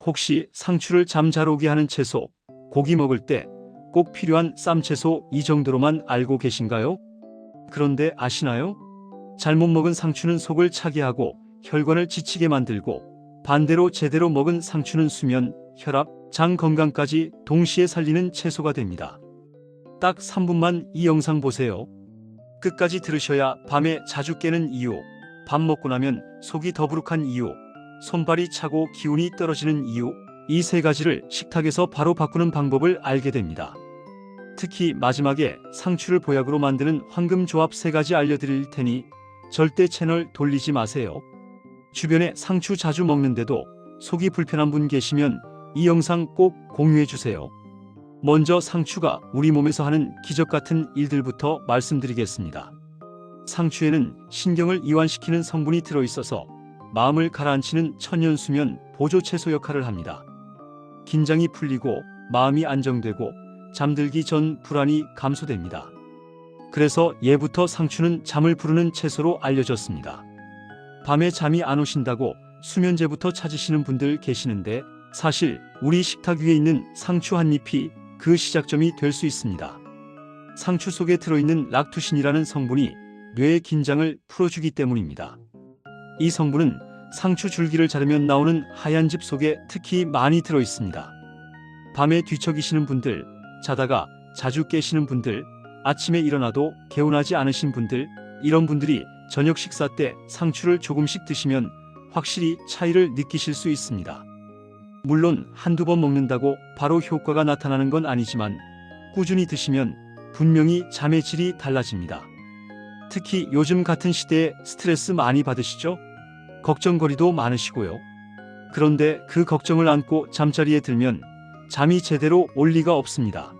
혹시 상추를 잠 잘 오게 하는 채소, 고기 먹을 때 꼭 필요한 쌈채소 이 정도로만 알고 계신가요? 그런데 아시나요? 잘못 먹은 상추는 속을 차게 하고 혈관을 지치게 만들고, 반대로 제대로 먹은 상추는 수면, 혈압, 장 건강까지 동시에 살리는 채소가 됩니다. 딱 3분만 이 영상 보세요. 끝까지 들으셔야 밤에 자주 깨는 이유, 밥 먹고 나면 속이 더부룩한 이유, 손발이 차고 기운이 떨어지는 이유, 이 세 가지를 식탁에서 바로 바꾸는 방법을 알게 됩니다. 특히 마지막에 상추를 보약으로 만드는 황금조합 3가지 알려드릴 테니 절대 채널 돌리지 마세요. 주변에 상추 자주 먹는데도 속이 불편한 분 계시면 이 영상 꼭 공유해 주세요. 먼저 상추가 우리 몸에서 하는 기적 같은 일들부터 말씀드리겠습니다. 상추에는 신경을 이완시키는 성분이 들어있어서 마음을 가라앉히는 천연수면 보조채소 역할을 합니다. 긴장이 풀리고 마음이 안정되고 잠들기 전 불안이 감소됩니다. 그래서 예부터 상추는 잠을 부르는 채소로 알려졌습니다. 밤에 잠이 안 오신다고 수면제부터 찾으시는 분들 계시는데, 사실 우리 식탁 위에 있는 상추 한 잎이 그 시작점이 될 수 있습니다. 상추 속에 들어있는 락투신이라는 성분이 뇌의 긴장을 풀어주기 때문입니다. 이 성분은 상추 줄기를 자르면 나오는 하얀 즙 속에 특히 많이 들어있습니다. 밤에 뒤척이시는 분들, 자다가 자주 깨시는 분들, 아침에 일어나도 개운하지 않으신 분들, 이런 분들이 저녁 식사 때 상추를 조금씩 드시면 확실히 차이를 느끼실 수 있습니다. 물론 한두 번 먹는다고 바로 효과가 나타나는 건 아니지만 꾸준히 드시면 분명히 잠의 질이 달라집니다. 특히 요즘 같은 시대에 스트레스 많이 받으시죠? 걱정거리도 많으시고요. 그런데 그 걱정을 안고 잠자리에 들면 잠이 제대로 올 리가 없습니다.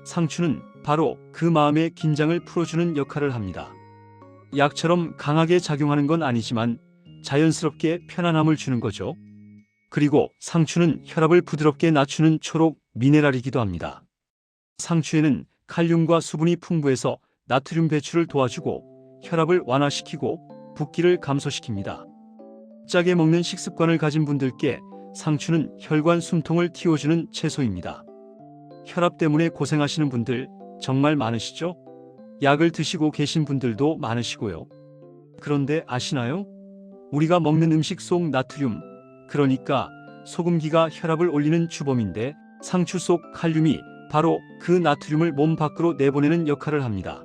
상추는 바로 그 마음의 긴장을 풀어주는 역할을 합니다. 약처럼 강하게 작용하는 건 아니지만 자연스럽게 편안함을 주는 거죠. 그리고 상추는 혈압을 부드럽게 낮추는 초록 미네랄이기도 합니다. 상추에는 칼륨과 수분이 풍부해서 나트륨 배출을 도와주고 혈압을 완화시키고 붓기를 감소시킵니다. 짜게 먹는 식습관을 가진 분들께 상추는 혈관 숨통을 틔워주는 채소입니다. 혈압 때문에 고생하시는 분들 정말 많으시죠? 약을 드시고 계신 분들도 많으시고요. 그런데 아시나요? 우리가 먹는 음식 속 나트륨, 그러니까 소금기가 혈압을 올리는 주범인데, 상추 속 칼륨이 바로 그 나트륨을 몸 밖으로 내보내는 역할을 합니다.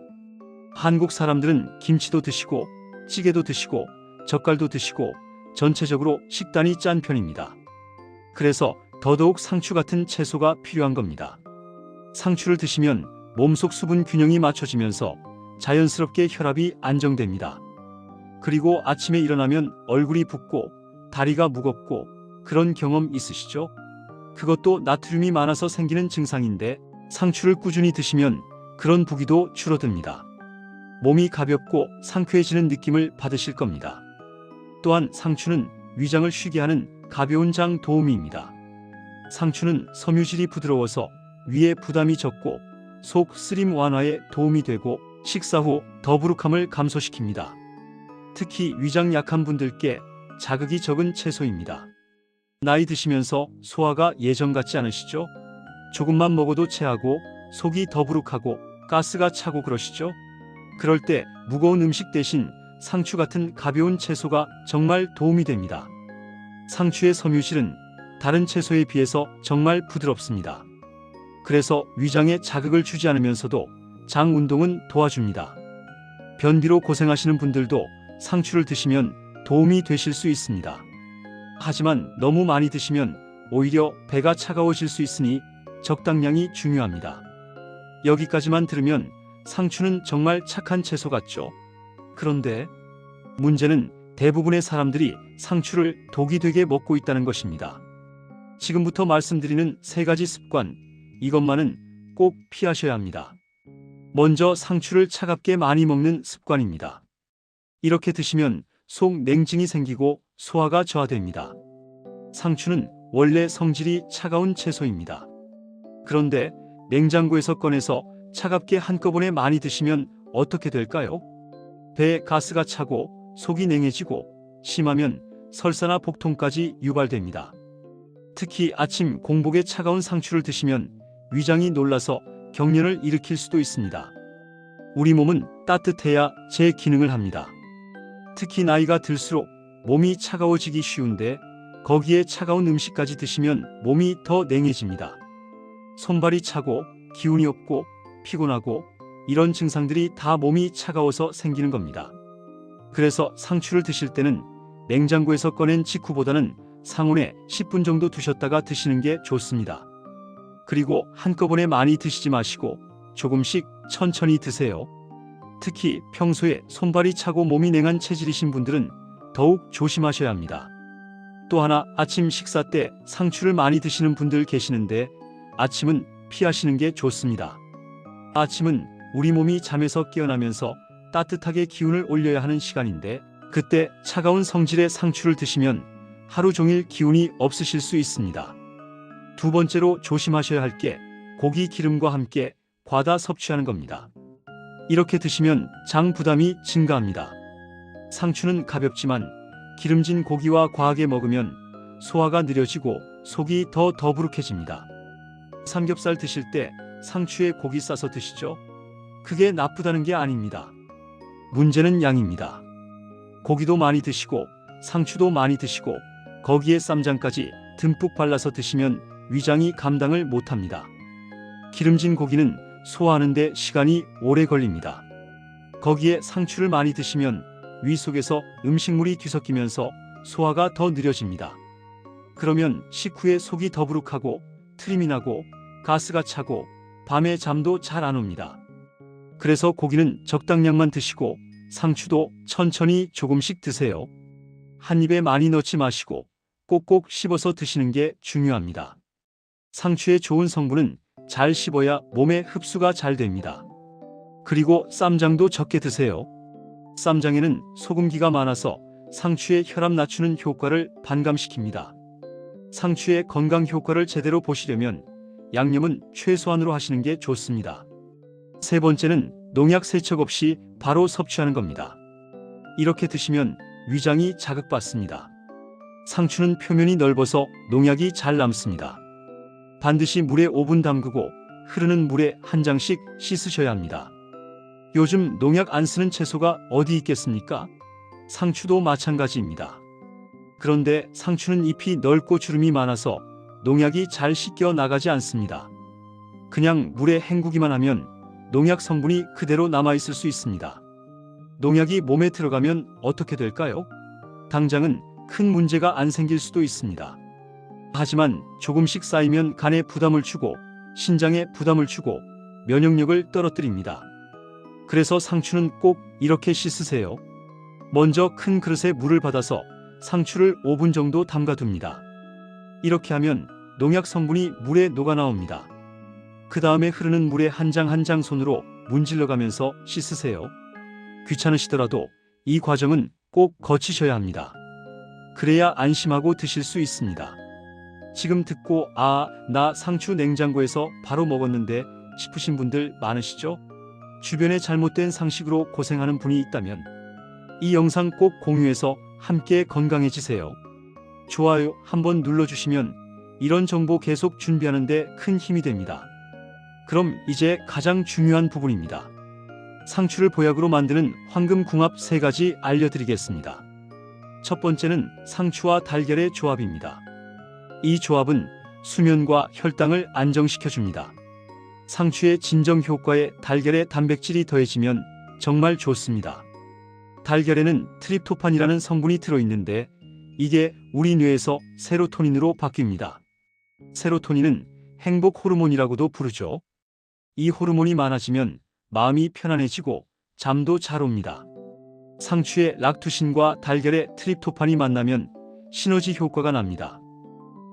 한국 사람들은 김치도 드시고 찌개도 드시고 젓갈도 드시고 전체적으로 식단이 짠 편입니다. 그래서 더더욱 상추 같은 채소가 필요한 겁니다. 상추를 드시면 몸속 수분 균형이 맞춰지면서 자연스럽게 혈압이 안정됩니다. 그리고 아침에 일어나면 얼굴이 붓고 다리가 무겁고 그런 경험 있으시죠? 그것도 나트륨이 많아서 생기는 증상인데, 상추를 꾸준히 드시면 그런 부기도 줄어듭니다. 몸이 가볍고 상쾌해지는 느낌을 받으실 겁니다. 또한 상추는 위장을 쉬게 하는 가벼운 장 도우미입니다. 상추는 섬유질이 부드러워서 위에 부담이 적고 속 쓰림 완화에 도움이 되고 식사 후 더부룩함을 감소시킵니다. 특히 위장 약한 분들께 자극이 적은 채소입니다. 나이 드시면서 소화가 예전 같지 않으시죠? 조금만 먹어도 체하고 속이 더부룩하고 가스가 차고 그러시죠? 그럴 때 무거운 음식 대신 상추 같은 가벼운 채소가 정말 도움이 됩니다. 상추의 섬유질은 다른 채소에 비해서 정말 부드럽습니다. 그래서 위장에 자극을 주지 않으면서도 장 운동은 도와줍니다. 변비로 고생하시는 분들도 상추를 드시면 도움이 되실 수 있습니다. 하지만 너무 많이 드시면 오히려 배가 차가워질 수 있으니 적당량이 중요합니다. 여기까지만 들으면 상추는 정말 착한 채소 같죠? 그런데 문제는 대부분의 사람들이 상추를 독이 되게 먹고 있다는 것입니다. 지금부터 말씀드리는 3가지 습관, 이것만은 꼭 피하셔야 합니다. 먼저 상추를 차갑게 많이 먹는 습관입니다. 이렇게 드시면 속 냉증이 생기고 소화가 저하됩니다. 상추는 원래 성질이 차가운 채소입니다. 그런데 냉장고에서 꺼내서 차갑게 한꺼번에 많이 드시면 어떻게 될까요? 배에 가스가 차고 속이 냉해지고 심하면 설사나 복통까지 유발됩니다. 특히 아침 공복에 차가운 상추를 드시면 위장이 놀라서 경련을 일으킬 수도 있습니다. 우리 몸은 따뜻해야 제 기능을 합니다. 특히 나이가 들수록 몸이 차가워지기 쉬운데 거기에 차가운 음식까지 드시면 몸이 더 냉해집니다. 손발이 차고 기운이 없고 피곤하고 이런 증상들이 다 몸이 차가워서 생기는 겁니다. 그래서 상추를 드실 때는 냉장고에서 꺼낸 직후보다는 상온에 10분 정도 두셨다가 드시는 게 좋습니다. 그리고 한꺼번에 많이 드시지 마시고 조금씩 천천히 드세요. 특히 평소에 손발이 차고 몸이 냉한 체질이신 분들은 더욱 조심하셔야 합니다. 또 하나, 아침 식사 때 상추를 많이 드시는 분들 계시는데 아침은 피하시는 게 좋습니다. 아침은 우리 몸이 잠에서 깨어나면서 따뜻하게 기운을 올려야 하는 시간인데 그때 차가운 성질의 상추를 드시면 하루 종일 기운이 없으실 수 있습니다. 두 번째로 조심하셔야 할 게 고기 기름과 함께 과다 섭취하는 겁니다. 이렇게 드시면 장 부담이 증가합니다. 상추는 가볍지만 기름진 고기와 과하게 먹으면 소화가 느려지고 속이 더 더부룩해집니다. 삼겹살 드실 때 상추에 고기 싸서 드시죠? 그게 나쁘다는 게 아닙니다. 문제는 양입니다. 고기도 많이 드시고 상추도 많이 드시고 거기에 쌈장까지 듬뿍 발라서 드시면 위장이 감당을 못합니다. 기름진 고기는 소화하는 데 시간이 오래 걸립니다. 거기에 상추를 많이 드시면 위 속에서 음식물이 뒤섞이면서 소화가 더 느려집니다. 그러면 식후에 속이 더부룩하고 트림이 나고 가스가 차고 밤에 잠도 잘 안 옵니다. 그래서 고기는 적당량만 드시고 상추도 천천히 조금씩 드세요. 한 입에 많이 넣지 마시고 꼭꼭 씹어서 드시는 게 중요합니다. 상추의 좋은 성분은 잘 씹어야 몸에 흡수가 잘 됩니다. 그리고 쌈장도 적게 드세요. 쌈장에는 소금기가 많아서 상추의 혈압 낮추는 효과를 반감시킵니다. 상추의 건강 효과를 제대로 보시려면 양념은 최소한으로 하시는 게 좋습니다. 세 번째는 농약 세척 없이 바로 섭취하는 겁니다. 이렇게 드시면 위장이 자극받습니다. 상추는 표면이 넓어서 농약이 잘 남습니다. 반드시 물에 5분 담그고 흐르는 물에 한 장씩 씻으셔야 합니다. 요즘 농약 안 쓰는 채소가 어디 있겠습니까? 상추도 마찬가지입니다. 그런데 상추는 잎이 넓고 주름이 많아서 농약이 잘 씻겨 나가지 않습니다. 그냥 물에 헹구기만 하면 농약 성분이 그대로 남아있을 수 있습니다. 농약이 몸에 들어가면 어떻게 될까요? 당장은 큰 문제가 안 생길 수도 있습니다. 하지만 조금씩 쌓이면 간에 부담을 주고 신장에 부담을 주고 면역력을 떨어뜨립니다. 그래서 상추는 꼭 이렇게 씻으세요. 먼저 큰 그릇에 물을 받아서 상추를 5분 정도 담가둡니다. 이렇게 하면 농약 성분이 물에 녹아 나옵니다. 그 다음에 흐르는 물에 한 장 한 장 손으로 문질러 가면서 씻으세요. 귀찮으시더라도 이 과정은 꼭 거치셔야 합니다. 그래야 안심하고 드실 수 있습니다. 지금 듣고 나 상추 냉장고에서 바로 먹었는데 싶으신 분들 많으시죠? 주변에 잘못된 상식으로 고생하는 분이 있다면 이 영상 꼭 공유해서 함께 건강해지세요. 좋아요 한번 눌러주시면 이런 정보 계속 준비하는데 큰 힘이 됩니다. 그럼 이제 가장 중요한 부분입니다. 상추를 보약으로 만드는 황금궁합 3가지 알려드리겠습니다. 첫 번째는 상추와 달걀의 조합입니다. 이 조합은 수면과 혈당을 안정시켜줍니다. 상추의 진정 효과에 달걀의 단백질이 더해지면 정말 좋습니다. 달걀에는 트립토판이라는 성분이 들어있는데 이게 우리 뇌에서 세로토닌으로 바뀝니다. 세로토닌은 행복 호르몬이라고도 부르죠. 이 호르몬이 많아지면 마음이 편안해지고 잠도 잘 옵니다. 상추의 락투신과 달걀의 트립토판이 만나면 시너지 효과가 납니다.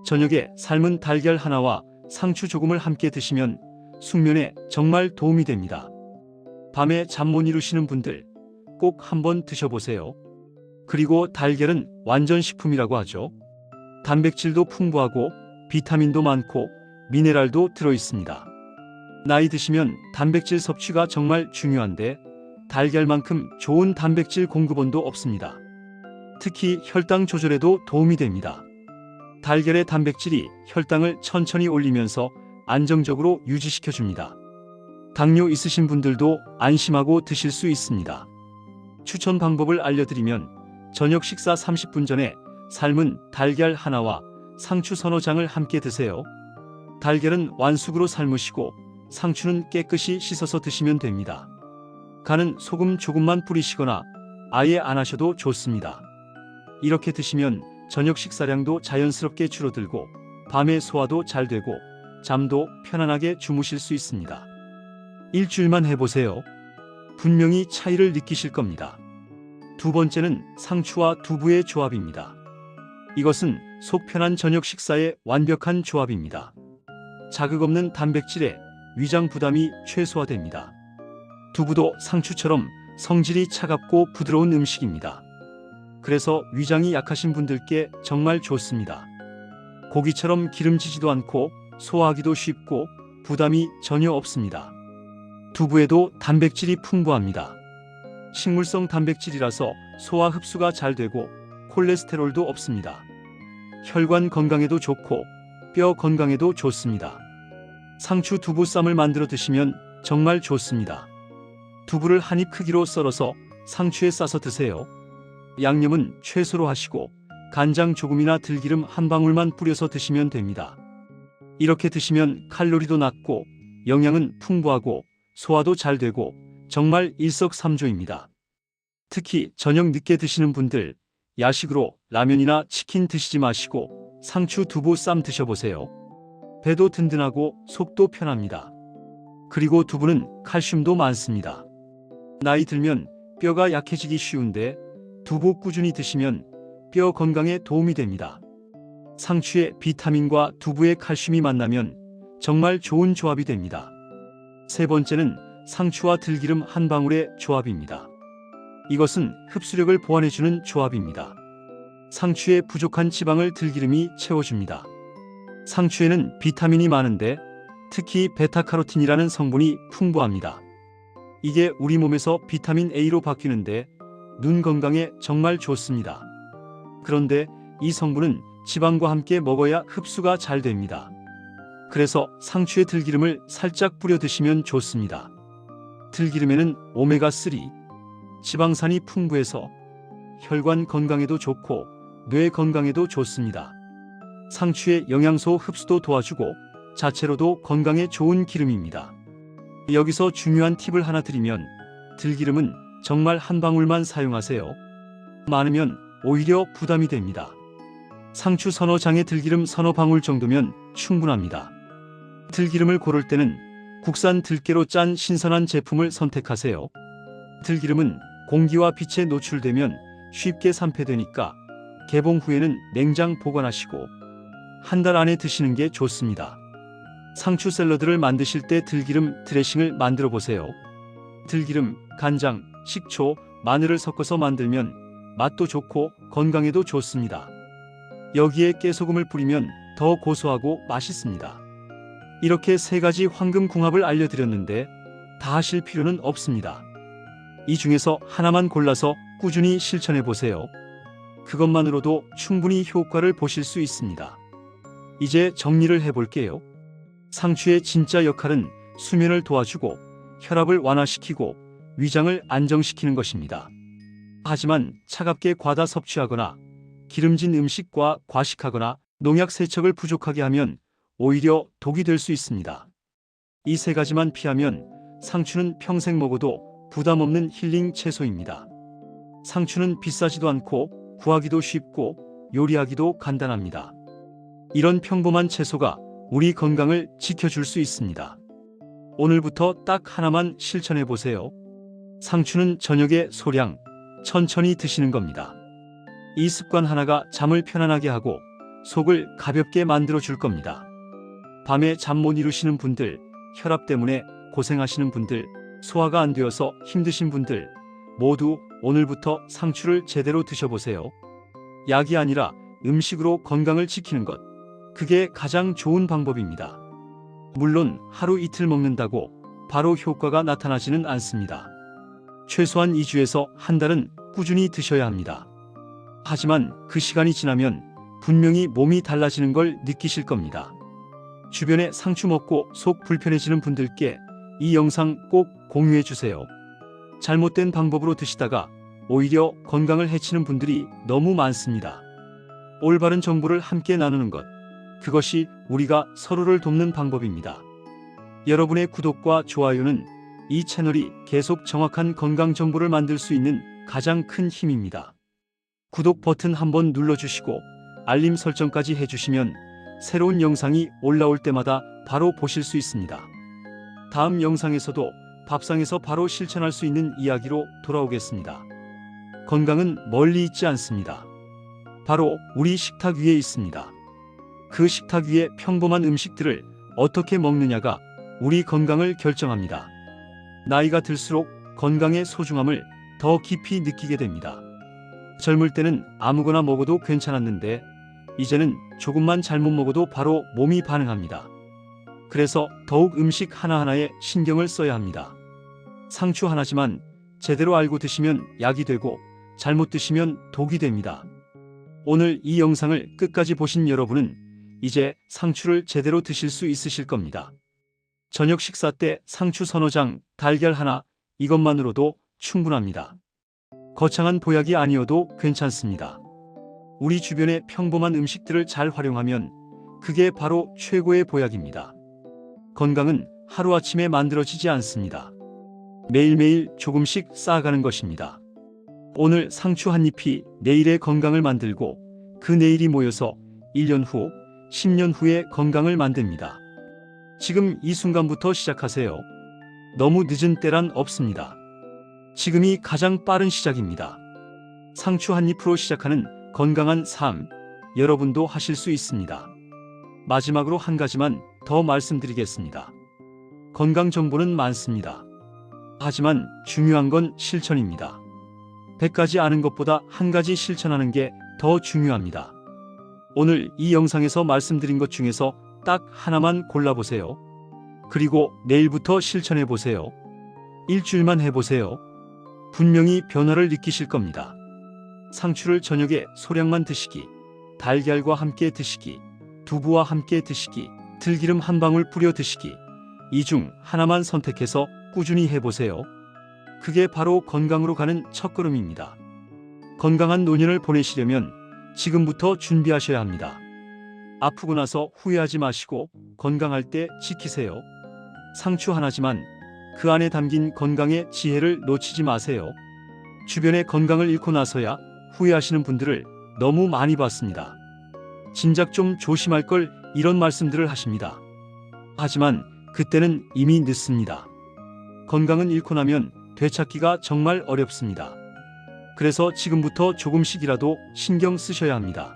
저녁에 삶은 달걀 하나와 상추 조금을 함께 드시면 숙면에 정말 도움이 됩니다. 밤에 잠 못 이루시는 분들 꼭 한번 드셔보세요. 그리고 달걀은 완전 식품이라고 하죠. 단백질도 풍부하고 비타민도 많고 미네랄도 들어있습니다. 나이 드시면 단백질 섭취가 정말 중요한데 달걀만큼 좋은 단백질 공급원도 없습니다. 특히 혈당 조절에도 도움이 됩니다. 달걀의 단백질이 혈당을 천천히 올리면서 안정적으로 유지시켜줍니다. 당뇨 있으신 분들도 안심하고 드실 수 있습니다. 추천 방법을 알려드리면 저녁 식사 30분 전에 삶은 달걀 하나와 상추 서너 장을 함께 드세요. 달걀은 완숙으로 삶으시고 상추는 깨끗이 씻어서 드시면 됩니다. 간은 소금 조금만 뿌리시거나 아예 안 하셔도 좋습니다. 이렇게 드시면 저녁 식사량도 자연스럽게 줄어들고 밤에 소화도 잘 되고 잠도 편안하게 주무실 수 있습니다. 일주일만 해보세요. 분명히 차이를 느끼실 겁니다. 두 번째는 상추와 두부의 조합입니다. 이것은 속 편한 저녁 식사의 완벽한 조합입니다. 자극 없는 단백질에 위장 부담이 최소화됩니다. 두부도 상추처럼 성질이 차갑고 부드러운 음식입니다. 그래서 위장이 약하신 분들께 정말 좋습니다. 고기처럼 기름지지도 않고 소화하기도 쉽고 부담이 전혀 없습니다. 두부에도 단백질이 풍부합니다. 식물성 단백질이라서 소화 흡수가 잘 되고 콜레스테롤도 없습니다. 혈관 건강에도 좋고 뼈 건강에도 좋습니다. 상추 두부 쌈을 만들어 드시면 정말 좋습니다. 두부를 한 입 크기로 썰어서 상추에 싸서 드세요. 양념은 최소로 하시고 간장 조금이나 들기름 한 방울만 뿌려서 드시면 됩니다. 이렇게 드시면 칼로리도 낮고 영양은 풍부하고 소화도 잘 되고 정말 일석삼조입니다. 특히 저녁 늦게 드시는 분들 야식으로 라면이나 치킨 드시지 마시고 상추 두부 쌈 드셔보세요. 배도 든든하고 속도 편합니다. 그리고 두부는 칼슘도 많습니다. 나이 들면 뼈가 약해지기 쉬운데 두부 꾸준히 드시면 뼈 건강에 도움이 됩니다. 상추의 비타민과 두부의 칼슘이 만나면 정말 좋은 조합이 됩니다. 세 번째는 상추와 들기름 한 방울의 조합입니다. 이것은 흡수력을 보완해주는 조합입니다. 상추에 부족한 지방을 들기름이 채워줍니다. 상추에는 비타민이 많은데 특히 베타카로틴이라는 성분이 풍부합니다. 이게 우리 몸에서 비타민 A로 바뀌는데 눈 건강에 정말 좋습니다. 그런데 이 성분은 지방과 함께 먹어야 흡수가 잘 됩니다. 그래서 상추에 들기름을 살짝 뿌려 드시면 좋습니다. 들기름에는 오메가3, 지방산이 풍부해서 혈관 건강에도 좋고 뇌 건강에도 좋습니다. 상추의 영양소 흡수도 도와주고 자체로도 건강에 좋은 기름입니다. 여기서 중요한 팁을 하나 드리면 들기름은 정말 한 방울만 사용하세요. 많으면 오히려 부담이 됩니다. 상추 서너 장에 들기름 서너 방울 정도면 충분합니다. 들기름을 고를 때는 국산 들깨로 짠 신선한 제품을 선택하세요. 들기름은 공기와 빛에 노출되면 쉽게 산패되니까 개봉 후에는 냉장 보관하시고 한 달 안에 드시는 게 좋습니다. 상추 샐러드를 만드실 때 들기름 드레싱을 만들어 보세요. 들기름, 간장, 식초, 마늘을 섞어서 만들면 맛도 좋고 건강에도 좋습니다. 여기에 깨소금을 뿌리면 더 고소하고 맛있습니다. 이렇게 세 가지 황금궁합을 알려드렸는데 다 하실 필요는 없습니다. 이 중에서 하나만 골라서 꾸준히 실천해 보세요. 그것만으로도 충분히 효과를 보실 수 있습니다. 이제 정리를 해볼게요. 상추의 진짜 역할은 수면을 도와주고 혈압을 완화시키고 위장을 안정시키는 것입니다. 하지만 차갑게 과다 섭취하거나 기름진 음식과 과식하거나 농약 세척을 부족하게 하면 오히려 독이 될 수 있습니다. 이 세 가지만 피하면 상추는 평생 먹어도 부담 없는 힐링 채소입니다. 상추는 비싸지도 않고 구하기도 쉽고 요리하기도 간단합니다. 이런 평범한 채소가 우리 건강을 지켜줄 수 있습니다. 오늘부터 딱 하나만 실천해 보세요. 상추는 저녁에 소량, 천천히 드시는 겁니다. 이 습관 하나가 잠을 편안하게 하고 속을 가볍게 만들어 줄 겁니다. 밤에 잠 못 이루시는 분들, 혈압 때문에 고생하시는 분들, 소화가 안 되어서 힘드신 분들 모두 오늘부터 상추를 제대로 드셔보세요. 약이 아니라 음식으로 건강을 지키는 것, 그게 가장 좋은 방법입니다. 물론 하루 이틀 먹는다고 바로 효과가 나타나지는 않습니다. 최소한 2주에서 한 달은 꾸준히 드셔야 합니다. 하지만 그 시간이 지나면 분명히 몸이 달라지는 걸 느끼실 겁니다. 주변에 상추 먹고 속 불편해지는 분들께 이 영상 꼭 공유해 주세요. 잘못된 방법으로 드시다가 오히려 건강을 해치는 분들이 너무 많습니다. 올바른 정보를 함께 나누는 것, 그것이 우리가 서로를 돕는 방법입니다. 여러분의 구독과 좋아요는 이 채널이 계속 정확한 건강 정보를 만들 수 있는 가장 큰 힘입니다. 구독 버튼 한번 눌러주시고 알림 설정까지 해주시면 새로운 영상이 올라올 때마다 바로 보실 수 있습니다. 다음 영상에서도 밥상에서 바로 실천할 수 있는 이야기로 돌아오겠습니다. 건강은 멀리 있지 않습니다. 바로 우리 식탁 위에 있습니다. 그 식탁 위에 평범한 음식들을 어떻게 먹느냐가 우리 건강을 결정합니다. 나이가 들수록 건강의 소중함을 더 깊이 느끼게 됩니다. 젊을 때는 아무거나 먹어도 괜찮았는데 이제는 조금만 잘못 먹어도 바로 몸이 반응합니다. 그래서 더욱 음식 하나하나에 신경을 써야 합니다. 상추 하나지만 제대로 알고 드시면 약이 되고 잘못 드시면 독이 됩니다. 오늘 이 영상을 끝까지 보신 여러분은 이제 상추를 제대로 드실 수 있으실 겁니다. 저녁 식사 때 상추 서너 장, 달걀 하나, 이것만으로도 충분합니다. 거창한 보약이 아니어도 괜찮습니다. 우리 주변의 평범한 음식들을 잘 활용하면 그게 바로 최고의 보약입니다. 건강은 하루아침에 만들어지지 않습니다. 매일매일 조금씩 쌓아가는 것입니다. 오늘 상추 한 잎이 내일의 건강을 만들고 그 내일이 모여서 1년 후, 10년 후의 건강을 만듭니다. 지금 이 순간부터 시작하세요. 너무 늦은 때란 없습니다. 지금이 가장 빠른 시작입니다. 상추 한 잎으로 시작하는 건강한 삶, 여러분도 하실 수 있습니다. 마지막으로 한 가지만 더 말씀드리겠습니다. 건강 정보는 많습니다. 하지만 중요한 건 실천입니다. 100가지 아는 것보다 한 가지 실천하는 게 더 중요합니다. 오늘 이 영상에서 말씀드린 것 중에서 딱 하나만 골라보세요. 그리고 내일부터 실천해 보세요. 일주일만 해보세요. 분명히 변화를 느끼실 겁니다. 상추를 저녁에 소량만 드시기, 달걀과 함께 드시기, 두부와 함께 드시기, 들기름 한 방울 뿌려 드시기, 이 중 하나만 선택해서 꾸준히 해보세요. 그게 바로 건강으로 가는 첫걸음입니다. 건강한 노년을 보내시려면 지금부터 준비하셔야 합니다. 아프고 나서 후회하지 마시고 건강할 때 지키세요. 상추 하나지만 그 안에 담긴 건강의 지혜를 놓치지 마세요. 주변의 건강을 잃고 나서야 후회하시는 분들을 너무 많이 봤습니다. 진작 좀 조심할 걸 이런 말씀들을 하십니다. 하지만 그때는 이미 늦습니다. 건강은 잃고 나면 되찾기가 정말 어렵습니다. 그래서 지금부터 조금씩이라도 신경 쓰셔야 합니다.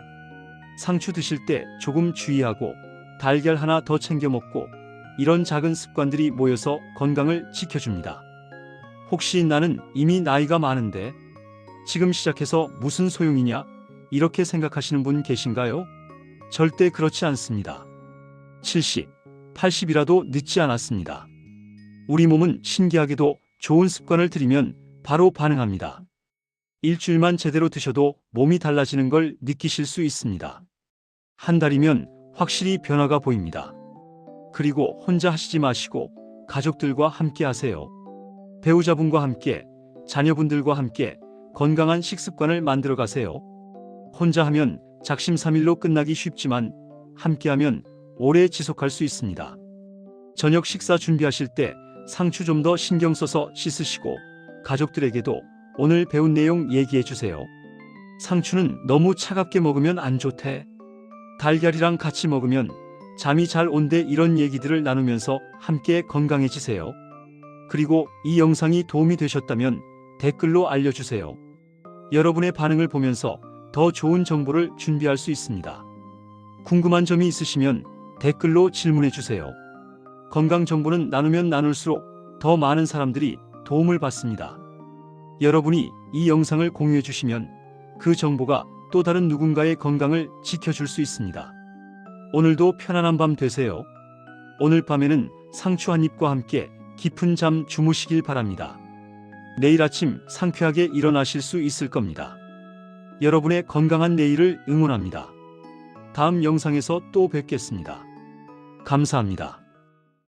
상추 드실 때 조금 주의하고 달걀 하나 더 챙겨 먹고 이런 작은 습관들이 모여서 건강을 지켜줍니다. 혹시 나는 이미 나이가 많은데 지금 시작해서 무슨 소용이냐 이렇게 생각하시는 분 계신가요? 절대 그렇지 않습니다. 70, 80이라도 늦지 않았습니다. 우리 몸은 신기하게도 좋은 습관을 들이면 바로 반응합니다. 일주일만 제대로 드셔도 몸이 달라지는 걸 느끼실 수 있습니다. 한 달이면 확실히 변화가 보입니다. 그리고 혼자 하시지 마시고 가족들과 함께 하세요. 배우자분과 함께, 자녀분들과 함께 건강한 식습관을 만들어 가세요. 혼자 하면 작심삼일로 끝나기 쉽지만 함께하면 오래 지속할 수 있습니다. 저녁 식사 준비하실 때 상추 좀 더 신경 써서 씻으시고 가족들에게도 오늘 배운 내용 얘기해 주세요. 상추는 너무 차갑게 먹으면 안 좋대. 달걀이랑 같이 먹으면 잠이 잘 온대. 이런 얘기들을 나누면서 함께 건강해지세요. 그리고 이 영상이 도움이 되셨다면 댓글로 알려주세요. 여러분의 반응을 보면서 더 좋은 정보를 준비할 수 있습니다. 궁금한 점이 있으시면 댓글로 질문해 주세요. 건강 정보는 나누면 나눌수록 더 많은 사람들이 도움을 받습니다. 여러분이 이 영상을 공유해 주시면 그 정보가 또 다른 누군가의 건강을 지켜줄 수 있습니다. 오늘도 편안한 밤 되세요. 오늘 밤에는 상추 한 잎과 함께 깊은 잠 주무시길 바랍니다. 내일 아침 상쾌하게 일어나실 수 있을 겁니다. 여러분의 건강한 내일을 응원합니다. 다음 영상에서 또 뵙겠습니다. 감사합니다.